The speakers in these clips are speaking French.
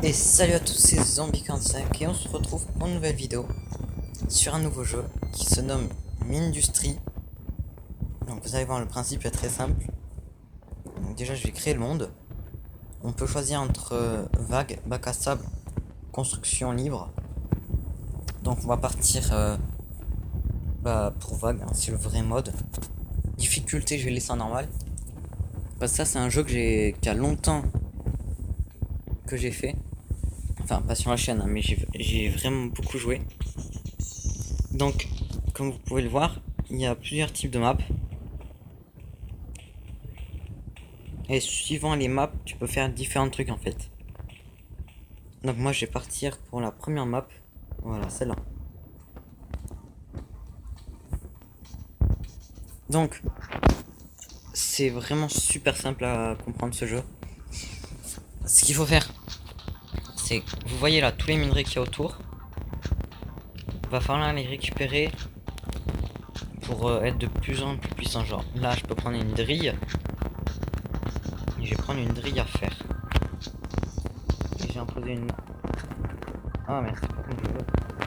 Et salut à tous, c'est Zombie45 et on se retrouve pour une nouvelle vidéo sur un nouveau jeu qui se nomme Mindustry. Donc vous allez voir, le principe est très simple. Donc déjà je vais créer le monde. On peut choisir entre vague, bac à sable, construction libre. Donc on va partir pour vague, hein, c'est le vrai mode. Difficulté, je vais laisser en normal. Parce que ça c'est un jeu qui a longtemps que j'ai fait. Enfin pas sur la chaîne, hein, mais j'ai vraiment beaucoup joué. Donc, comme vous pouvez le voir, il y a plusieurs types de maps. Et suivant les maps, tu peux faire différents trucs en fait. Donc moi je vais partir pour la première map. Voilà, celle-là. Donc, c'est vraiment super simple à comprendre ce jeu. Ce qu'il faut faire, c'est, vous voyez là, tous les minerais qu'il y a autour. Va falloir les récupérer pour être de plus en plus puissant. Genre, là je peux prendre une drille. Et je vais prendre une drille à fer. Et j'ai imposé une... Ah mais c'est pas comme je veux.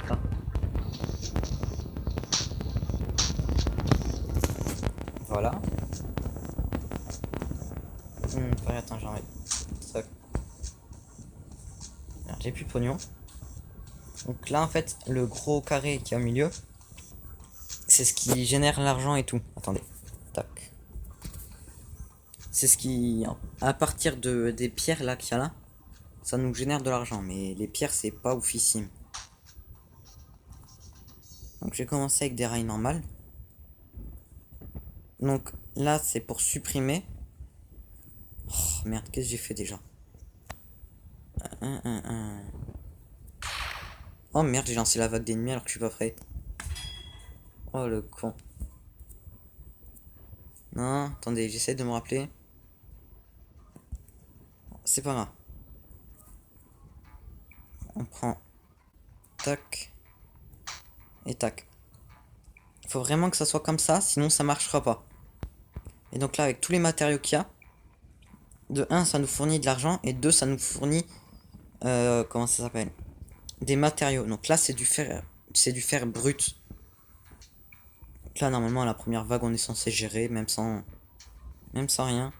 Ça. Voilà. Attends, j'en mets. Ça. J'ai plus de pognon. Donc là en fait, le gros carré qui est au milieu, c'est ce qui génère l'argent et tout. Attendez. Tac. C'est ce qui... À partir des pierres là qu'il y a là, ça nous génère de l'argent. Mais les pierres c'est pas oufissime. Donc j'ai commencé avec des rails normales. Donc là c'est pour supprimer. Oh merde, qu'est-ce que j'ai fait déjà? Oh merde, j'ai lancé la vague d'ennemis alors que je suis pas prêt. Oh le con. Non, attendez, j'essaie de me rappeler. C'est pas grave. On prend. Tac. Et tac. Il faut vraiment que ça soit comme ça, sinon ça marchera pas. Et donc là, avec tous les matériaux qu'il y a, de 1, ça nous fournit de l'argent, et 2, ça nous fournit... comment ça s'appelle? Des matériaux. Donc là, c'est du fer brut. Donc là, normalement, la première vague, on est censé gérer, même sans rien.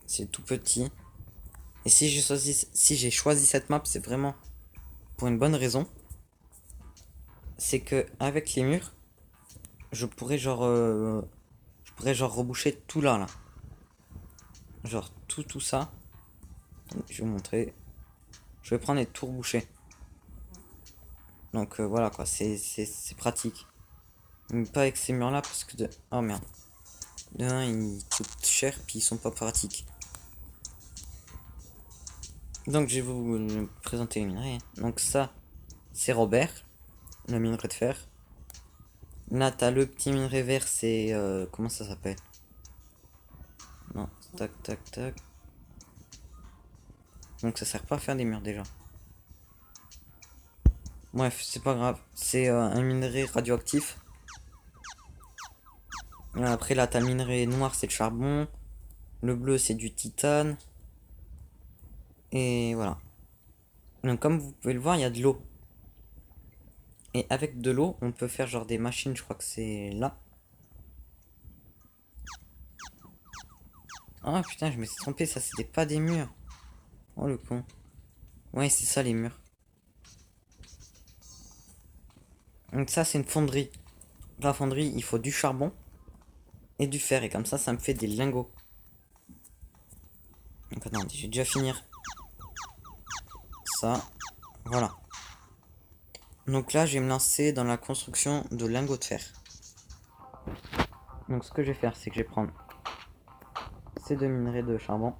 C'est tout petit. Et si j'ai choisi cette map, c'est vraiment pour une bonne raison. C'est que avec les murs, je pourrais genre reboucher tout là. Genre tout ça. Je vais vous montrer. Je vais prendre et tout reboucher. Donc voilà quoi, c'est pratique. Mais pas avec ces murs là parce que de... Oh merde. De un, ils coûtent cher puis ils sont pas pratiques. Donc je vais vous présenter les minerais. Donc ça, c'est Robert, le minerai de fer. Là t'as le petit minerai vert, c'est... comment ça s'appelle? Non, tac tac tac. Donc ça sert pas à faire des murs déjà. Bref, c'est pas grave. C'est un minerai radioactif. Après là, t'as le minerai noir, c'est le charbon. Le bleu, c'est du titane. Et voilà. Donc comme vous pouvez le voir, il y a de l'eau. Et avec de l'eau, on peut faire genre des machines, je crois que c'est là. Ah putain, je me suis trompé, ça c'était pas des murs. Oh le con. Ouais, c'est ça les murs. Donc ça, c'est une fonderie. La fonderie, il faut du charbon et du fer. Et comme ça me fait des lingots. Donc attendez, je vais déjà finir ça. Voilà. Donc là, je vais me lancer dans la construction de lingots de fer. Donc ce que je vais faire, c'est que je vais prendre ces deux minerais de charbon.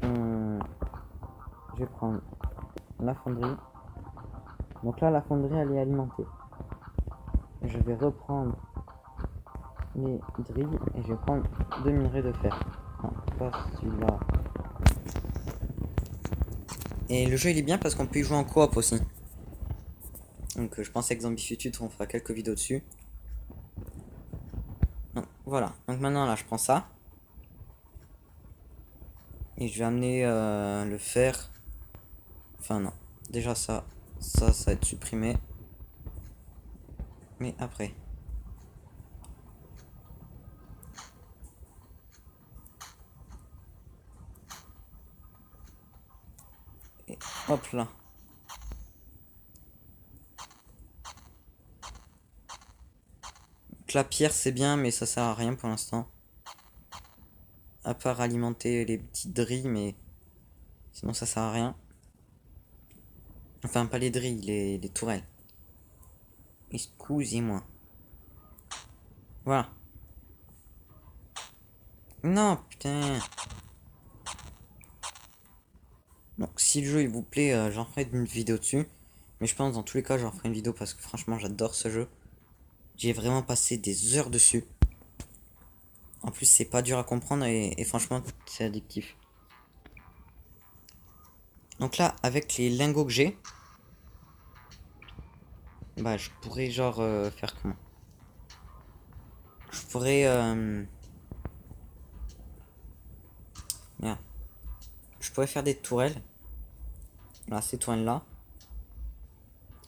Je vais prendre la fonderie. Donc là, la fonderie, elle est alimentée. Je vais reprendre les drilles et je vais prendre deux minerais de fer. Non, pas celui-là. Et le jeu, il est bien parce qu'on peut y jouer en coop aussi. Donc je pense avec Zombie Future, on fera quelques vidéos dessus. Donc voilà. Donc maintenant, là, je prends ça. Et je vais amener le fer. Enfin non. Déjà ça va être supprimé. Mais après. Et hop là. Donc la pierre c'est bien mais ça sert à rien pour l'instant. À part alimenter les petites drilles mais sinon ça sert à rien. Enfin pas les drilles, les tourelles. Excusez-moi. Voilà. Non putain. Donc si le jeu il vous plaît, j'en ferai une vidéo dessus. Mais je pense dans tous les cas j'en ferai une vidéo parce que franchement j'adore ce jeu. J'ai vraiment passé des heures dessus. En plus c'est pas dur à comprendre et franchement c'est addictif. Donc là avec les lingots que j'ai, bah je pourrais genre faire comment? Je pourrais merde. Je pourrais faire des tourelles. Là ces tourelles là.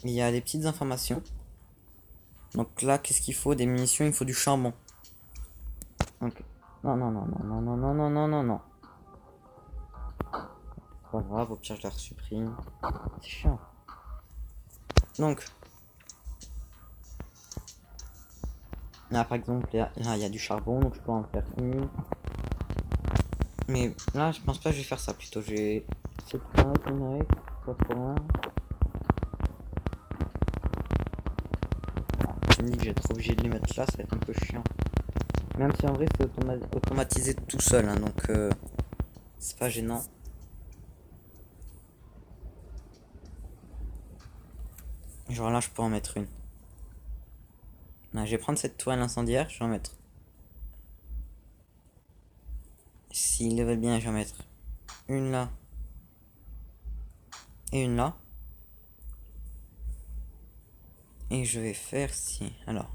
Il y a des petites informations. Donc là qu'est-ce qu'il faut? Des munitions, il faut du charbon. Ok. Non non non non non non non non non non non. Pas grave, au pire je la supprime. C'est chiant. Donc là par exemple là il y a du charbon donc je peux en faire une. Mais là je pense pas que je vais faire ça plutôt. Je vais. C'est pas trop loin. Je me dis que j'ai trop obligé de les mettre là, ça va être un peu chiant. Même si en vrai c'est automatisé tout seul hein, donc c'est pas gênant. Genre là je peux en mettre une. Là, je vais prendre cette toile incendiaire, je vais en mettre. S'ils le veulent bien, je vais en mettre une là et une là. Et je vais faire si. Alors,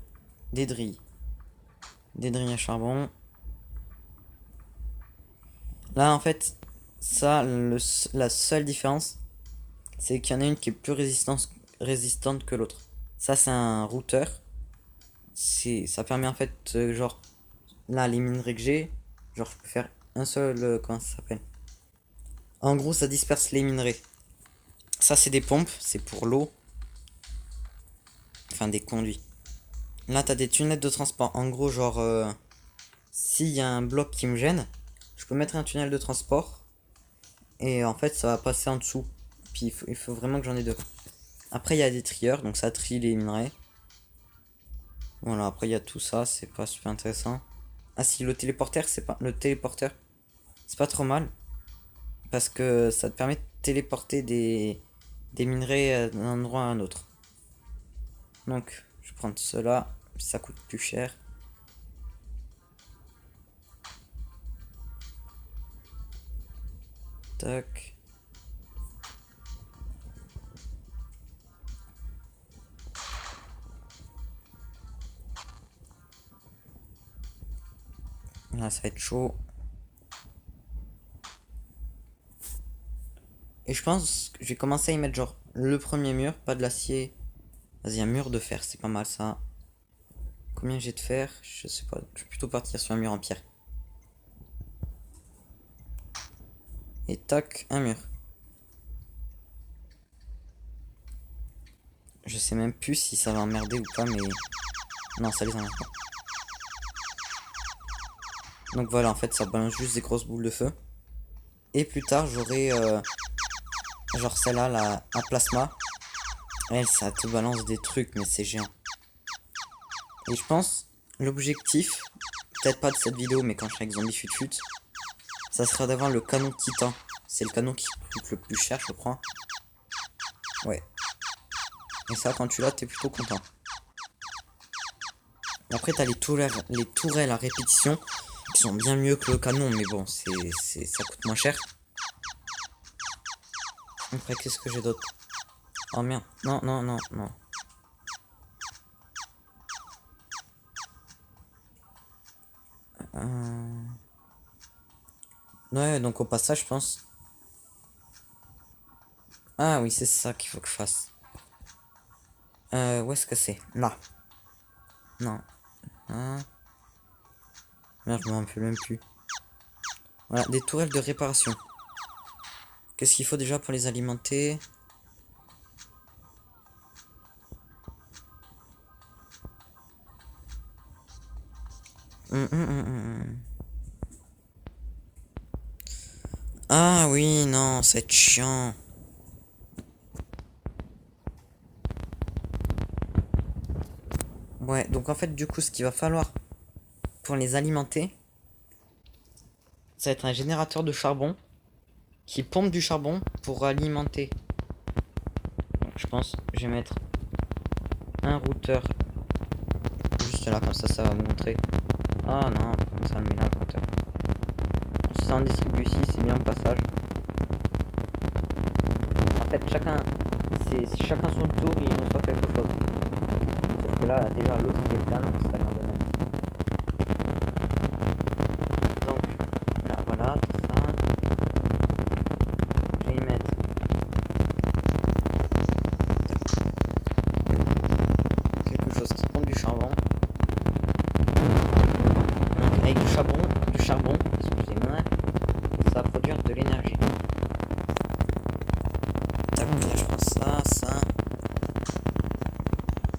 des drilles. Des drilles à charbon. Là, en fait, ça, la seule différence, c'est qu'il y en a une qui est plus résistante que l'autre. Ça, c'est un routeur. Ça permet en fait, genre, là, les minerais que j'ai, genre, je peux faire un seul. Comment ça s'appelle? En gros, ça disperse les minerais. Ça, c'est des pompes, c'est pour l'eau. Enfin, des conduits. Là, t'as des tunnels de transport. En gros, genre, s'il y a un bloc qui me gêne, je peux mettre un tunnel de transport. Et en fait, ça va passer en dessous. Puis il faut vraiment que j'en ai deux. Après, il y a des trieurs, donc ça trie les minerais. Voilà, après, il y a tout ça, c'est pas super intéressant. Ah si, le téléporteur, c'est pas trop mal. Parce que ça te permet de téléporter des minerais d'un endroit à un autre. Donc, je vais prendre cela, ça coûte plus cher. Tac. Là, ça va être chaud. Et je pense que je vais commencer à y mettre genre le premier mur, pas de l'acier. Vas-y, un mur de fer, c'est pas mal ça. Combien j'ai de fer? Je sais pas. Je vais plutôt partir sur un mur en pierre. Et tac, un mur. Je sais même plus si ça va emmerder ou pas, mais. Non, ça les emmerde pas. Donc voilà, en fait, ça balance juste des grosses boules de feu. Et plus tard, j'aurai. Genre celle-là, la plasma. Elle, ça te balance des trucs, mais c'est géant. Et je pense, l'objectif, peut-être pas de cette vidéo, mais quand je serai avec Zombie Fut Fut, ça sera d'avoir le canon Titan. C'est le canon qui coûte le plus cher, je crois. Ouais. Et ça, quand tu l'as, t'es plutôt content. Après, t'as les tourelles à répétition qui sont bien mieux que le canon, mais bon, ça coûte moins cher. Après, qu'est-ce que j'ai d'autre? Oh merde. Non, non, non, non. Ouais, donc au passage, je pense. Ah oui, c'est ça qu'il faut que je fasse. Où est-ce que c'est? Là. Non. Ah. Merde, je m'en rappelle même plus. Voilà, des tourelles de réparation. Qu'est-ce qu'il faut déjà pour les alimenter? Ah oui, non, c'est chiant. Ouais, donc en fait, du coup, ce qu'il va falloir pour les alimenter, ça va être un générateur de charbon qui pompe du charbon pour alimenter. Donc, je pense, je vais mettre un routeur juste là, comme ça va me montrer. Ah non, comme ça, le met là, le routeur. Si ça en distribue ici, c'est bien au passage. En fait, si chacun son tour, il reçoit quelque chose. Sauf que là, déjà, l'autre, il est plein, donc ça vient de mettre. Donc, là, voilà, tout ça. Je vais y mettre quelque chose qui pompe du charbon. Donc, avec du charbon, excusez-moi, ça va produire de l'énergie. Tac, là, je prends ça.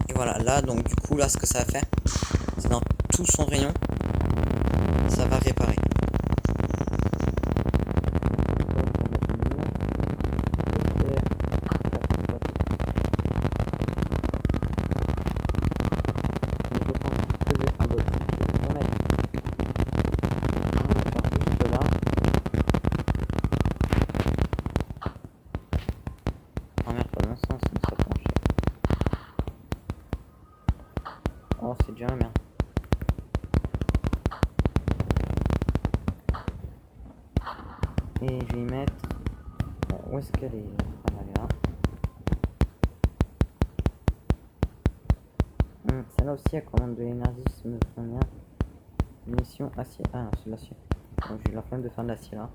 Et voilà, là, donc, du coup, là, ce que ça va faire, c'est dans tout son rayon, ça va réparer. Oh merde, pas dans le sens, ça sera penché. Oh, c'est déjà la merde. Et je vais y mettre. Où est-ce qu'elle est? Ah, là. Celle-là aussi, elle commande de l'énergie, si je me souviens bien. Munition acier. Ah non, c'est de l'acier. Donc j'ai la flemme de faire de l'acier là.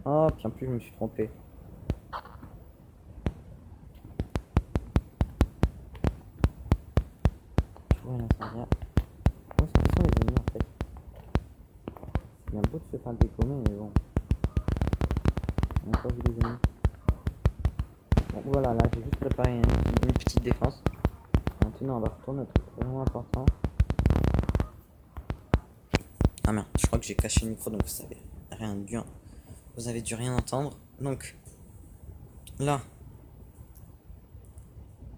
Oh, puis en plus, je me suis trompé. Ouais, l'incendie. Où est-ce qu'ils sont les ennemis en fait? C'est bien beau de se faire dégommer, mais bon. On n'a pas vu les ennemis. Bon, voilà, là, j'ai juste préparé une petite défense. Maintenant, on va retourner un truc vraiment important. Ah merde, je crois que j'ai caché le micro, donc vous avez dû rien entendre. Donc, là,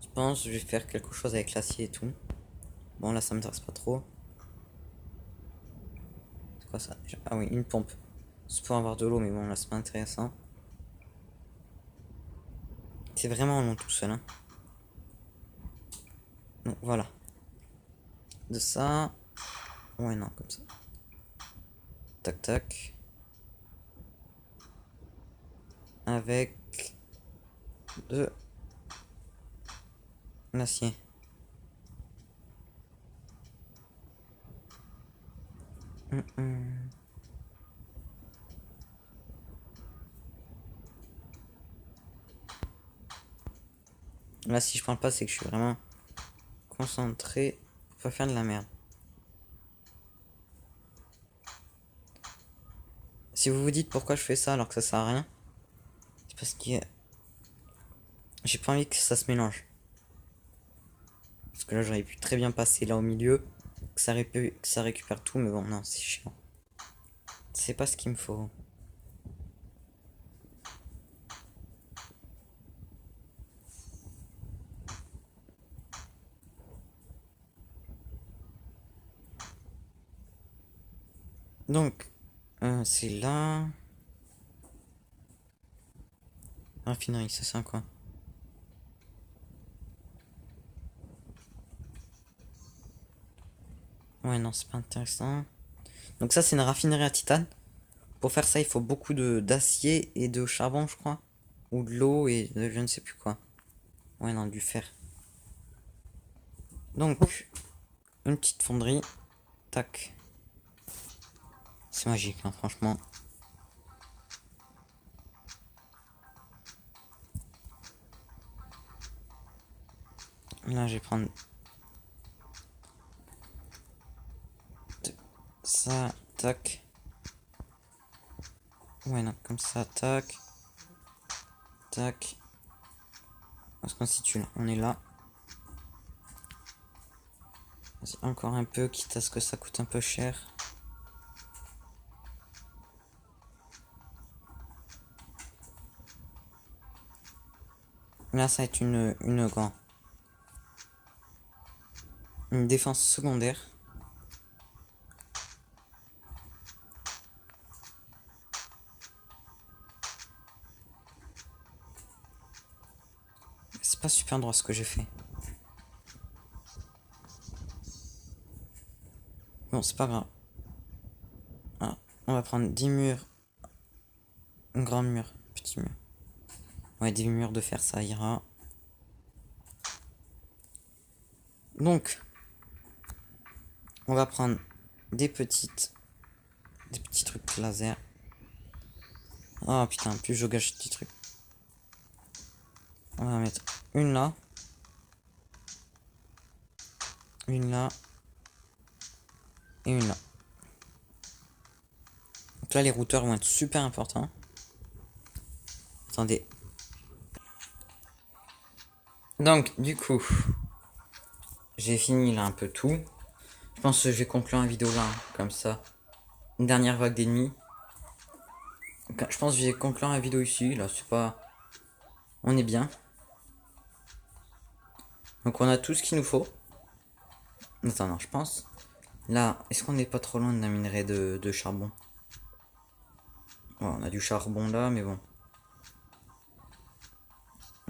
je pense que je vais faire quelque chose avec l'acier et tout. Bon, là, ça m'intéresse pas trop. C'est quoi ça? Ah oui, une pompe. C'est pour avoir de l'eau, mais bon, là, c'est pas intéressant. C'est vraiment long tout seul, hein. Donc, voilà. De ça. Ouais, non, comme ça. Tac, tac. Avec de l'acier. Là, si je parle pas, c'est que je suis vraiment concentré pour pas faire de la merde. Si vous vous dites pourquoi je fais ça alors que ça sert à rien, c'est parce que j'ai pas envie que ça se mélange. Parce que là, j'aurais pu très bien passer là au milieu, que ça récupère tout, mais bon, non, c'est chiant. C'est pas ce qu'il me faut. Donc, c'est là. Raffinerie, ça c'est un quoi? Ouais, non, c'est pas intéressant. Donc ça, c'est une raffinerie à titane. Pour faire ça, il faut beaucoup d'acier et de charbon, je crois. Ou de l'eau et de je ne sais plus quoi. Ouais, non, du fer. Donc, une petite fonderie. Tac. C'est magique, hein, franchement. Là, je vais prendre ça, tac. Ouais, non, comme ça, tac. Tac. On se constitue là, on est là. Vas-y, encore un peu, quitte à ce que ça coûte un peu cher. Là, ça va être une défense secondaire. C'est pas super droit ce que j'ai fait. Bon, c'est pas grave. Ah, on va prendre 10 murs. Un grand mur, petit mur. Ouais, 10 murs de fer, ça ira. Donc, on va prendre des petits trucs laser. Oh putain, plus je gâche ce petit truc. On va mettre une là. Une là. Et une là. Donc là, les routeurs vont être super importants. Attendez. Donc, du coup, j'ai fini là un peu tout. Je pense que je vais conclure la vidéo là, hein, comme ça. Une dernière vague d'ennemis. Je pense que je vais conclure la vidéo ici. Là, c'est pas... On est bien. Donc, on a tout ce qu'il nous faut. Attends, non, je pense. Là, est-ce qu'on n'est pas trop loin de la minerai de charbon? Ouais, on a du charbon là, mais bon.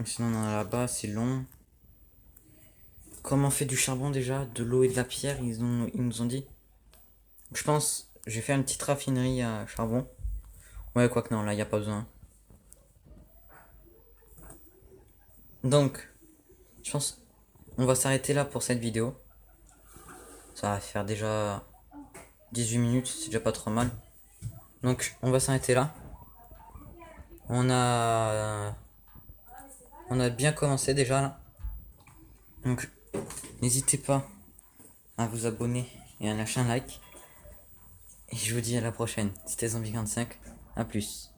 Sinon, on en a là-bas, c'est long. Comment on fait du charbon déjà? De l'eau et de la pierre, ils nous ont dit. Je pense, j'ai fait une petite raffinerie à charbon. Ouais, quoique non, là, il n'y a pas besoin. Donc, je pense, on va s'arrêter là pour cette vidéo. Ça va faire déjà 18 minutes, c'est déjà pas trop mal. Donc, on va s'arrêter là. On a bien commencé déjà là. Donc, n'hésitez pas à vous abonner et à lâcher un like. Et je vous dis à la prochaine. C'était Zombie 45. A plus.